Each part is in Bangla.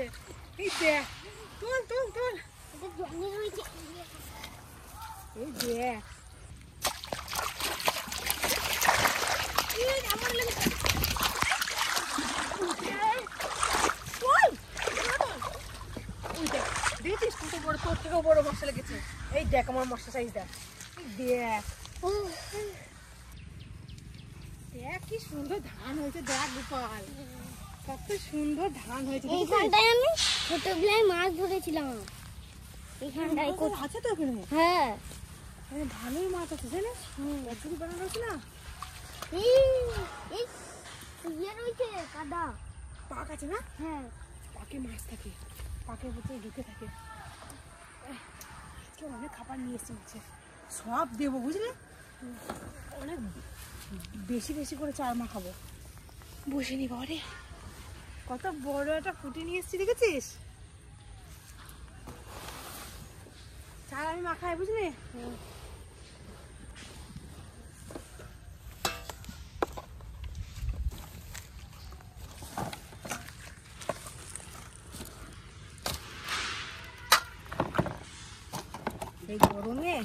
রে এই দেখ তোল তোল তোল এই দেখ আমার লেগে দেখছিস কত বড়, তোর থেকেও বড় মশা লেগেছে। এই দেখ আমার মশা সাইজ দেখ, দেখ দেখ কি সুন্দর ধান হয়েছে। দেখ গোপাল কত সুন্দর ধান হয়েছে। এইখানটায় আমি ছোটবেলায় মাছ ধরেছিলাম। এইখানটায় আছে তো ওখানে? হ্যাঁ ভালোই মাছ আছে জানিস, বছরই বানানো আছে না। ইয়ে রয়েছে কাদা পাক আছে না? হ্যাঁ পাকে মাছ থাকে, পাকের ভিতরে ঢুকে থাকে। আজকে অনেক খাবার নিয়ে এসছে মাছের, সব দেবো বুঝলে, অনেক বেশি বেশি করে চার মা খাবো। বসে নি বাবারে, কত বড় একটা ফুটি নিয়ে এসছি দেখেছিস। চার আমি মাখাই বুঝলি। এই গরমে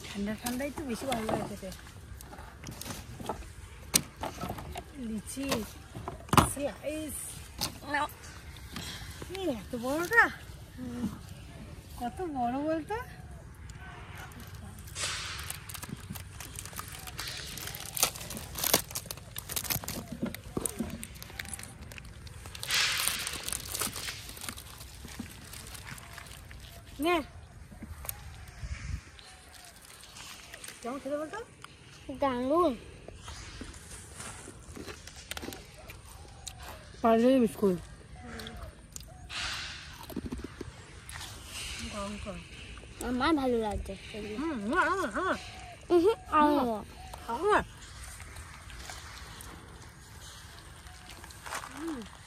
ঠান্ডা ঠান্ডাই তো বেশি ভালো লাগে খেতে। লিচি স্লাইস এত বড়টা, কত বড় বলতো। নে কেমন খেতে বলতো? দারুণ। পারলে বিস্কুট গরম কর, আমার ভালো লাগছে।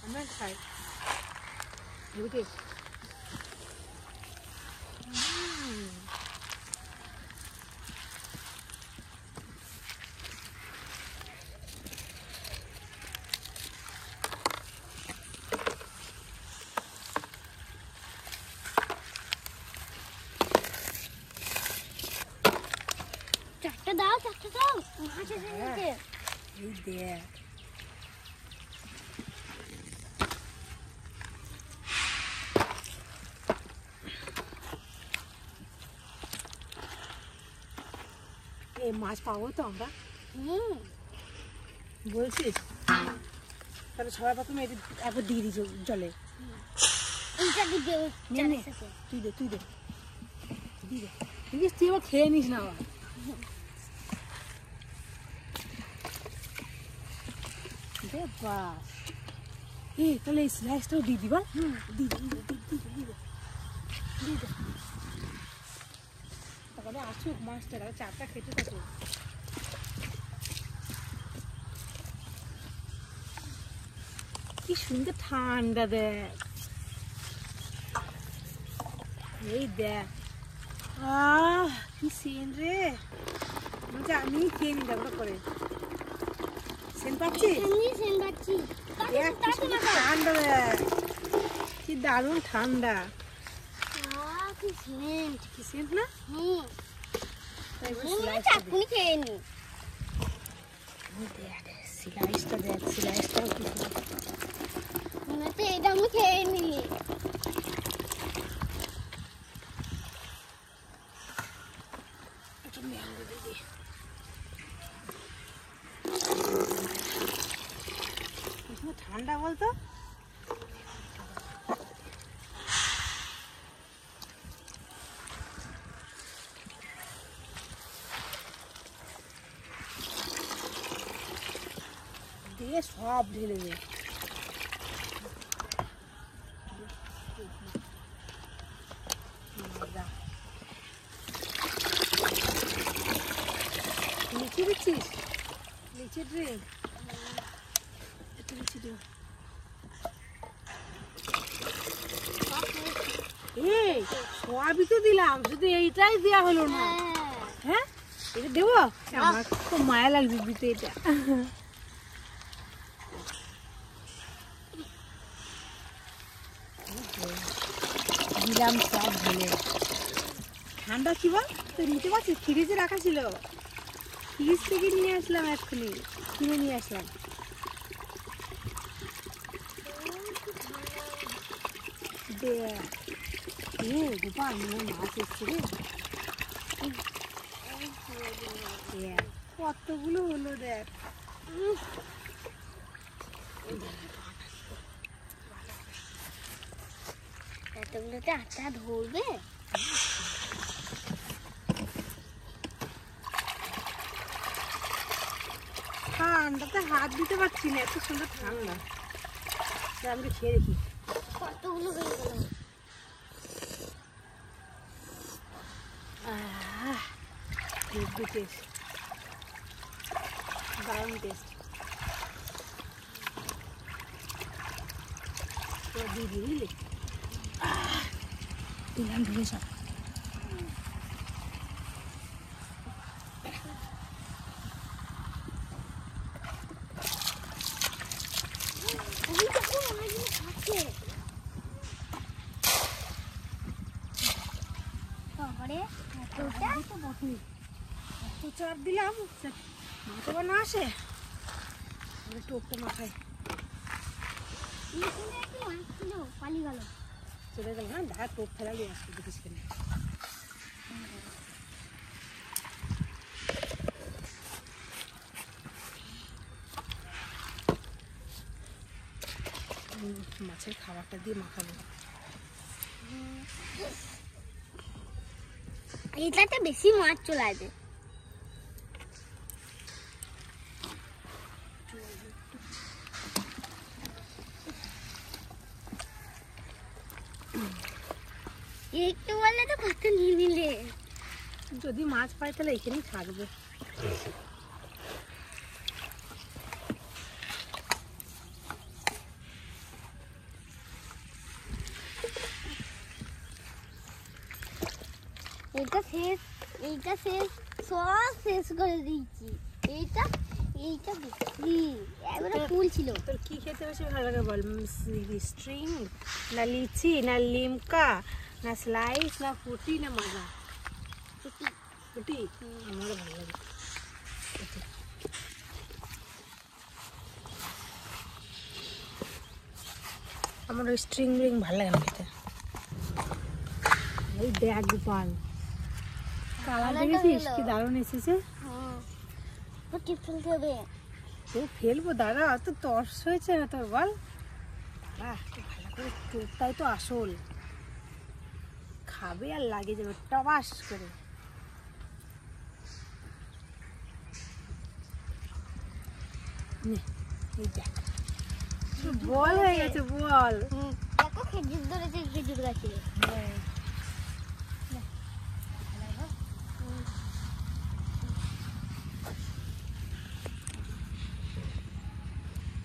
আমরা খাই চারটা দাও, চারটা দাও। মাছ এসে গেছে। এই দেখ এই মাছ পাবো তো আমরা? বলছিস তাহলে সবাই প্রথমে এটা একবার দিয়ে দিই জলে। এইটা দিবে তুই দে তুই দে তুই দে, দেখিস তুই আবার খেয়ে নিস না আবার। বাস এই তাহলে এই স্লাইসটাও দিয়ে দিবা। তারপরে আসুক মাছটা, তাহলে চারটা খেতে থাকো। কি সুন্দর ঠান্ডা দেখ, এই দেখ কি সেন রে, আমি খেয়ে নি দেখো করে। সেন পাচ্ছিস? ঠান্ডা দেখ কি দারুণ ঠান্ডা। কি সেন্ট না? দেখ স্লাইসটা দেখ, স্লাইসটাও কি এটা আমি খেয়ে নি। ঠান্ডা বলতো। দিয়ে সব ঢেলে দে। লিচি দিচ্ছিস? লিচি ড্রিঙ্ক একটু লিচি দিও। এই সবই তো দিলাম, শুধু এইটাই দেওয়া হলো না। হ্যাঁ এটা দেবো? আমার খুব মায়া লাগছে দিতে এটা। দিলাম সব ঢেলে। ঠান্ডা কি বল তুই নিতে পারছিস? ফ্রিজে রাখা ছিল, ফ্রিজ থেকে নিয়ে আসলাম, এক্ষুনি কিনে নিয়ে আসলাম। গোপাল মাছ এসছে রে, কতগুলো হলো দেখ। এতগুলোতে আটটা ধরবে? ঠান্ডাতে হাত দিতে পারছি না, এত সুন্দর ঠান্ডা। আমি খেয়ে দেখি কতগুলো হয়ে গেল। হেভি টেস্ট, দারুণ টেস্ট। দিয়ে দিলে দিলাম ঢেলে সব। এত চাপ দিলাম মাথা বা না আসে, টোপটা মাথায় পালি গেল, চলে গেল। হ্যাঁ দেখা টোপ ফেলালি আসবে, দেখিস কেন। মাছের খাবারটা দিয়ে মাখাবো। এইটাতে বেশি মাছ চলে আসবে। একটু বললে তো কত নিয়ে নিলে। যদি মাছ পাই তাহলে এখানেই থাকবে। এইটা শেষ সব শেষ করে দিয়েছি। এইটা বেশি একবারে ফুল ছিল। তোর কি খেতে বেশি ভালো লাগে বল? স্ট্রিং না লিচি না লিমকা না স্লাইস না ফুটি না মাজা? ফুটি আমারও ভালো লাগে। আমার ওই স্ট্রিং রিং ভালো লাগে না খেতে। এই দেখ গোপাল, কালার দেখেছিস কি দারুণ এসেছে। ফেলতে হবে। ফেলবো দাঁড়া, তো তর্স হয়েছে না তোর বল? দাঁড়া ভালো করে টোপটাই তো আসল, খাবে আর লাগে যাবে টবাস করে। এই দেখ বল হয়ে গেছে বল। দেখো খেজুর ধরেছে খেজুর গাছে।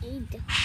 এই দেখো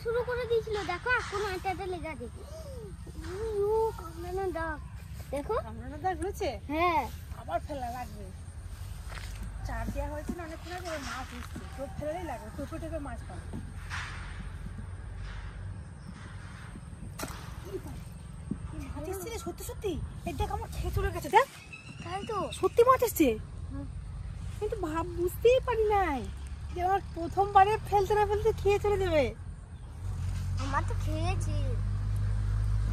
শুরু করে দিয়েছিল। দেখো এখন এটা লেগে আছে। কামড়ানো দাগ, দেখো কামড়ানো দাগ রয়েছে। হ্যাঁ আবার ফেলা লাগবে, চার দেওয়া হয়েছে না অনেকক্ষণ আগে, মাছ উঠছে, টোপ ফেলালেই লাগবে, টোপে টোপে মাছ পাবে। মাছ এসছে রে, সত্যি সত্যি। এই দেখ আমার খেয়ে চলে গেছে, দেখ তাই তো সত্যি মাছ এসছে। আমি তো বুঝতেই পারি নাই যে আমার প্রথমবারে ফেলতে না ফেলতে খেয়ে চলে যাবে। আমার তো খেয়েছি,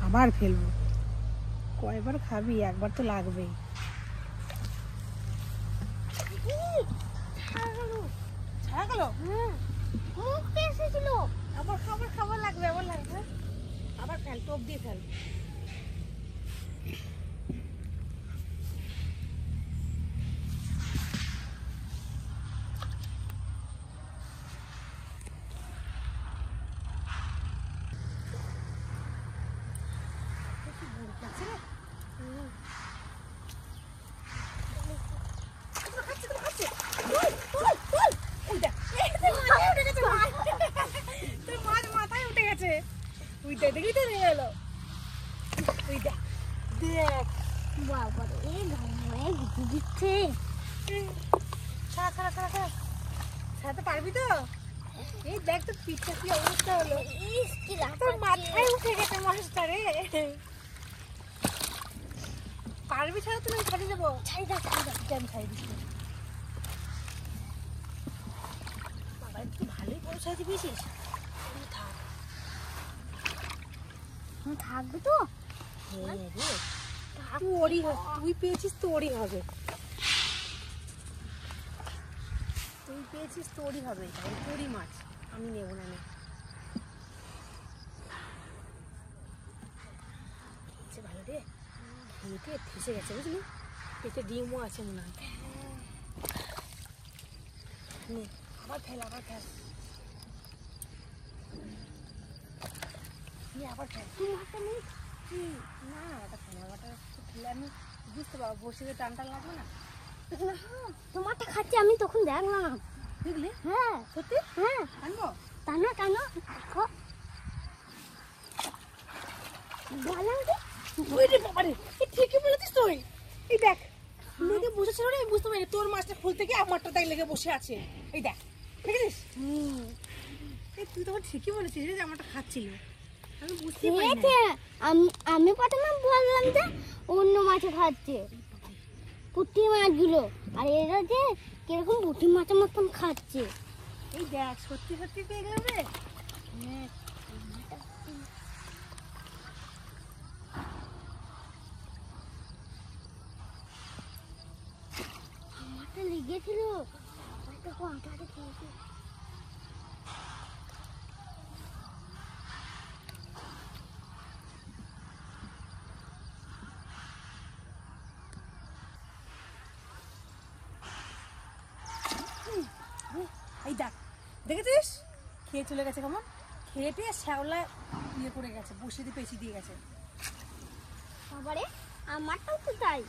আবার ফেলবো। কয়বার খাবি, একবার তো লাগবেই। ছাড়া গেল, মুখে এসেছিল। আবার খাবার খাবার লাগবে, আবার লাগবে। আবার ফেল, টোপ দিয়ে ফেল। দেখি তো নিয়ে গেল। ওই দেখ দেখ বাবা রে গায়ে গুটি দিচ্ছে। ছাড়া ছাড়া ছাড়া ছাড়া ছাড়াতে পারবি তো? এই দেখ তো পিঠটা কি অবস্থা হলো। ইস কি তোর রাখা মাথায় উঠে গেছে মাছটা রে। পারবি ছাড়া তো আমি ছাড়িয়ে যাবো। ছাই দা আমি ছাড়িয়ে দিচ্ছি। বাবা তুই ভালোই বড় সাইজে পেয়েছিস। থাক থাকবে তো। হ্যাঁ রে তোরই তুই পেয়েছিস তোরই হবে। তুই পেয়েছিস তোরই হবে, এটা তোরই মাছ, আমি নেব না। ভালো রে খেয়ে ফেসে গেছে বুঝলি, পেটে ডিমও আছে মনে হয়। নে আবার ফেল আবার ফেল, আবার ফেল। না ওটা ফেলাবাটা ফেলে আমি বুঝতে পারবো, বসে টানটা লাগবে না। তোমারটা খাচ্ছি আমি তখন দেখলাম। বুঝলি? হ্যাঁ সত্যি? হ্যাঁ আনবো টানো টানো দেখো বললাম কি ওই রে বাবা রে, এই ঠিকই বলেছিস তুই। এই দেখ লেগে বসেছিল রে, বুঝতে পারি তোর মাছটা খুলতে গিয়ে আমারটা তাই লেগে বসে আছে। এই দেখ দেখেছিস? এই তুই তখন ঠিকই বলেছিস রে যে আমারটা খাচ্ছিল, আমি বুঝতেই পারি না। আমি প্রথমে বললাম যে অন্য মাছ খাচ্ছে পুঁটি মাছগুলো, আর এরা যে কিরকম পুঁটি মাছের মতন খাচ্ছে। এই দেখ সত্যি সত্যি পেয়ে গেল রে। আমারটা লেগেছিল দেখো আটাটা খেয়েছে। এই দেখ দেখেছিস খেয়ে চলে গেছে কেমন, খেয়ে পেয়ে শ্যাওলা ইয়ে করে গেছে, বসিয়ে দিয়ে পেঁচিয়ে দিয়ে গেছে। বাবারে আমারটাও তো তাই।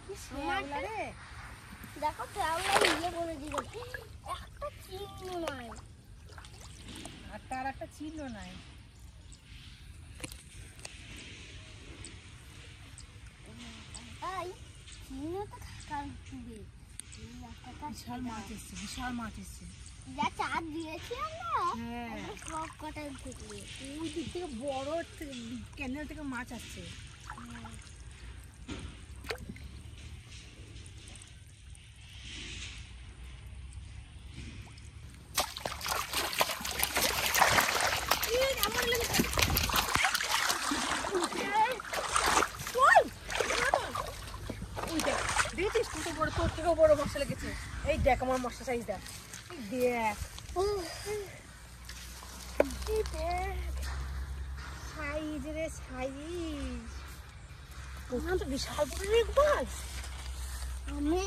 কি শ্যাওলা রে। দেখো শ্যাওলা ইয়ে করে দিয়েছে, একটা চিহ্ন নাই। একটা আর একটা চিহ্ন নাই। তাই চিহ্ন তো থাকার হবে। বিশাল মাছ এসছে, বিশাল মাছ এসছে। যা চার দিয়েছি আমরা হ্যাঁ সব কটার থেকে ওই দিক থেকে বড় ক্যানেল থেকে মাছ আসছে। দেখেছিস কত বড়, তোর থেকেও বড় মশলা লেগেছে। এই দেখ আমার মশলা সাইজ দেখ, এই দেখ সাইজ রে সাইজ, তো বিশাল বড় রে মাছ। আমি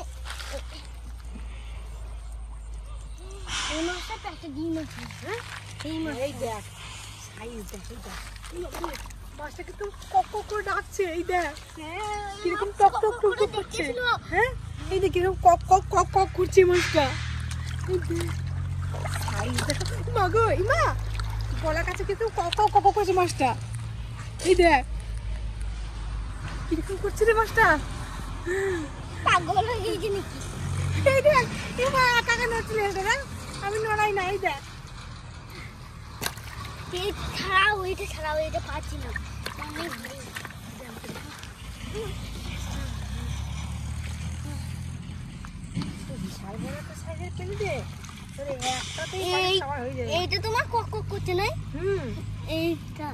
এই মাছটা তো একটা ডিম আছে। হ্যাঁ এই মাছ এই দেখ সাইজ দেখ, এই দেখ মাছটা কিন্তু কক কক করে ডাকছে। এই দেখ কিরকম টক টক টক টক করছে। হ্যাঁ এই দেখ কিরকম কক কক কক কক করছে মাছটা। এই দেখ সাইজ দেখো মা গো, ইমা গলার কাছে কিন্তু কক কক কক করছে মাছটা। এই দেখ কিরকম করছে রে মাছটা। পাগল হয়ে গেছে নাকি? এই দেখ ইমা কাকা নড়ছিলে না, আমি নড়াই না। এই দেখ ওইটা ছাড়াও এটা পাচ্ছি না। বিশাল বড় একটা সাইজের পেলি রে, তোরে একটাতেই খাওয়া হয়ে যাবে। এইটা তোমার কক কক করছে না? এইটা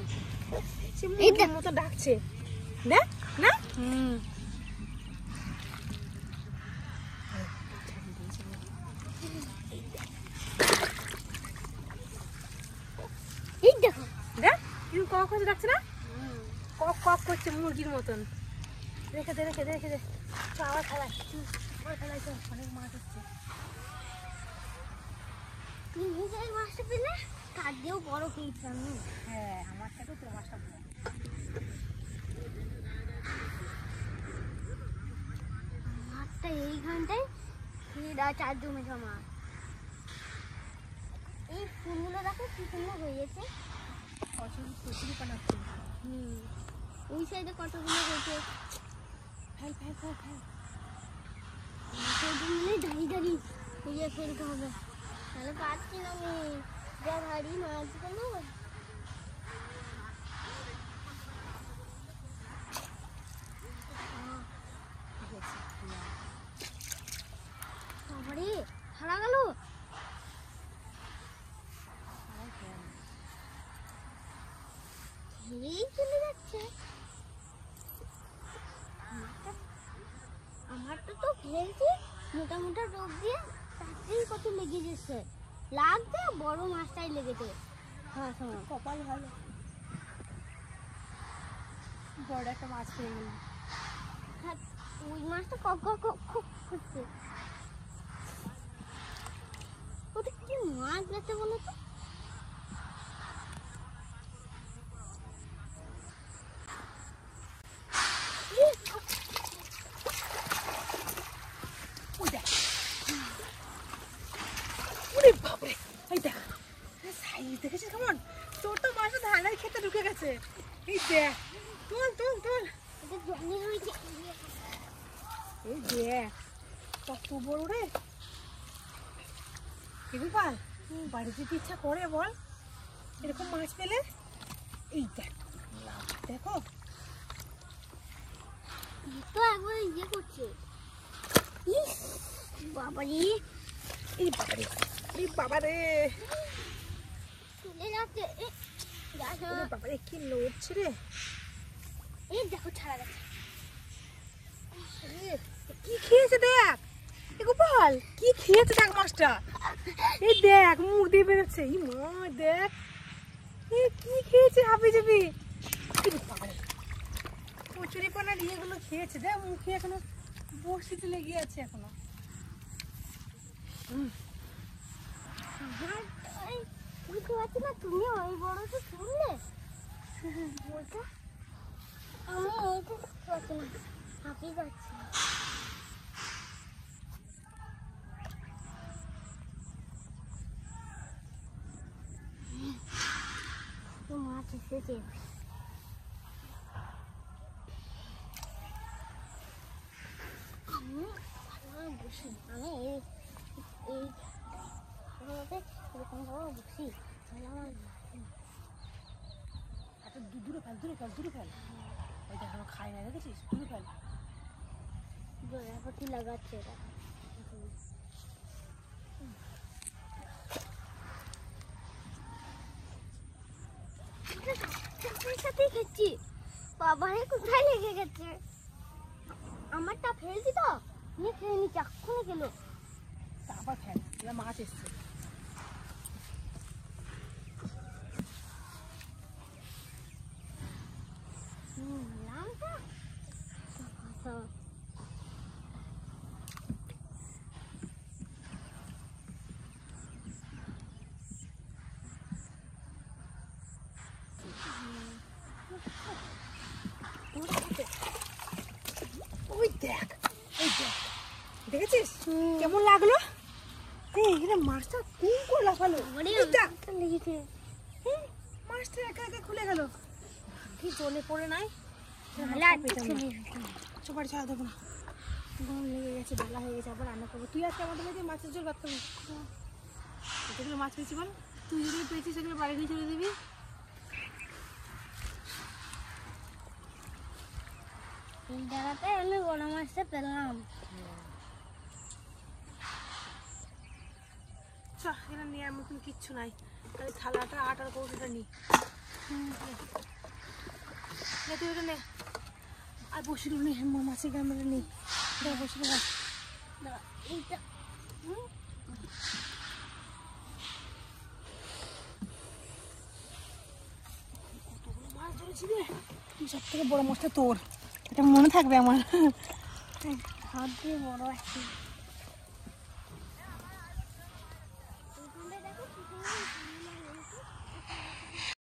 সে মুরগির মতো ডাকছে দেখ না। এই দেখো দেখ কিন্তু কক করে ডাকছে না, কক কক করছে মুরগির মতন। রেখে দে রেখে দে রেখে দে, চ আবার খেলাই, আবার খেলাই তো, অনেক মাছ হচ্ছে। তুমি নিজের মাছটা পেলে তার দিয়েও বড় পেয়েছি আমি। হ্যাঁ আমার থেকেও তোর মাছটা বড়। মাছটা এইখানটায় চার জমেছে আমার। এই ফুলগুলো দেখো কি সুন্দর হয়েছে। কচুরি বানাচ্ছি। ওই সাইডে কতগুলো হয়েছে। Fail fail fail fail. দাঁড়িয়ে দাঁড়িয়ে খুঁজে ফেলতে হবে, তাহলে পারছি না আমি। যা ভারী মাছগুলো। বাবারে হারা গেল। এই চলে যাচ্ছে। আমারটা তো ফেলছি মোটা মোটা রোগ দিয়ে, তাতেই কত লেগে যাচ্ছে। লাগছে বড় মাছটাই লেগেছে। হ্যাঁ শোনো, কপাল ভালো, বড় একটা মাছ পেয়ে গেল। হ্যাঁ, ওই মাছটা কক কক কক কক করছে। ওটা কি মাছ গেছে বলো তো? দেখেছিস কেমন? তোর তো মাছটা ধানের খেতে ঢুকে গেছে। এই দেখ, তোল তোল তোল। এটা জলে রয়েছে। এই দেখ কত বড় রে। গোপাল, বাড়িতে যেতে ইচ্ছা করে বল এরকম মাছ পেলে? এই দেখ, দেখো তো একবার ইয়ে করছে। বাবারে, এই বাবারে, এই বাবারে, চলে যাচ্ছে। বাবারে কি লড়ছে রে। এই দেখো ছাড়া গেছে। কি খেয়েছে দেখ। এ গোপাল, কি খেয়েছে দেখ মাছটা। এই দেখ মুখ দিয়ে বেরোচ্ছে। এই মা দেখ, এ কি খেয়েছে হাবি যাবি। কচুরি পানার ইয়েগুলো খেয়েছে দেখ, মুখে এখনো বড়শিতে লেগে আছে এখনো। বুঝতে পারছি না, তুমি ওই বড়টা শুনলে বলছো? আমি এইটা পাচ্ছি না, হাঁপিয়ে যাচ্ছি। মাছ এসেছে। আমি বসি, আমি এরকম ভাবে বসি। একটা দূরে ফেল, দূরে ফেল, দূরে ফেল। ওই দেখ খাই না, দেখেছিস? দূরে ফেল। কি লাগাচ্ছে এটা? সাথেই খেয়েছি। বাবারে কোথায় লেগে গেছে? আমারটা ফেলছি তো, নিয়ে খেয়ে নিচ্ছি, এক্ষুনি গেল। আবার ফেল, এবার মাছ এসছে। নামটা ওই দেখ, ওই দেখ, দেখেছিস কেমন লাগলো? এখানে মাছটা কুম করে লাফালো। লেগেছে, মাছটা একা একা খুলে গেল। কি জলে পড়ে নাই, চোপাড়ি ছাড়া দেবো না। গরম লেগে গেছে, বেলা হয়ে গেছে, আবার রান্না করবো। তুই আজকে আমাদের বাড়িতে মাছের ঝোল ভাত খাবি। যেগুলো মাছ পেয়েছি বল, তুই যেগুলো পেয়েছিস সেগুলো বাড়ি নিয়ে চলে দিবি। এই জায়গাতে আমি বড় মাছটা পেলাম। এখানে নেওয়ার মতন কিচ্ছু নাই, তাহলে থালাটা আটার কৌটোটা নি। তুই ওটা নে, আর বসিগুলো নে, মাছের গামলা নেই। বসিগুলো এইটা কতগুলো মাছ ধরেছি রে। তুই সব থেকে বড় মাছটা তোর, এটা মনে থাকবে আমার। হাত দিয়ে বড় আছে।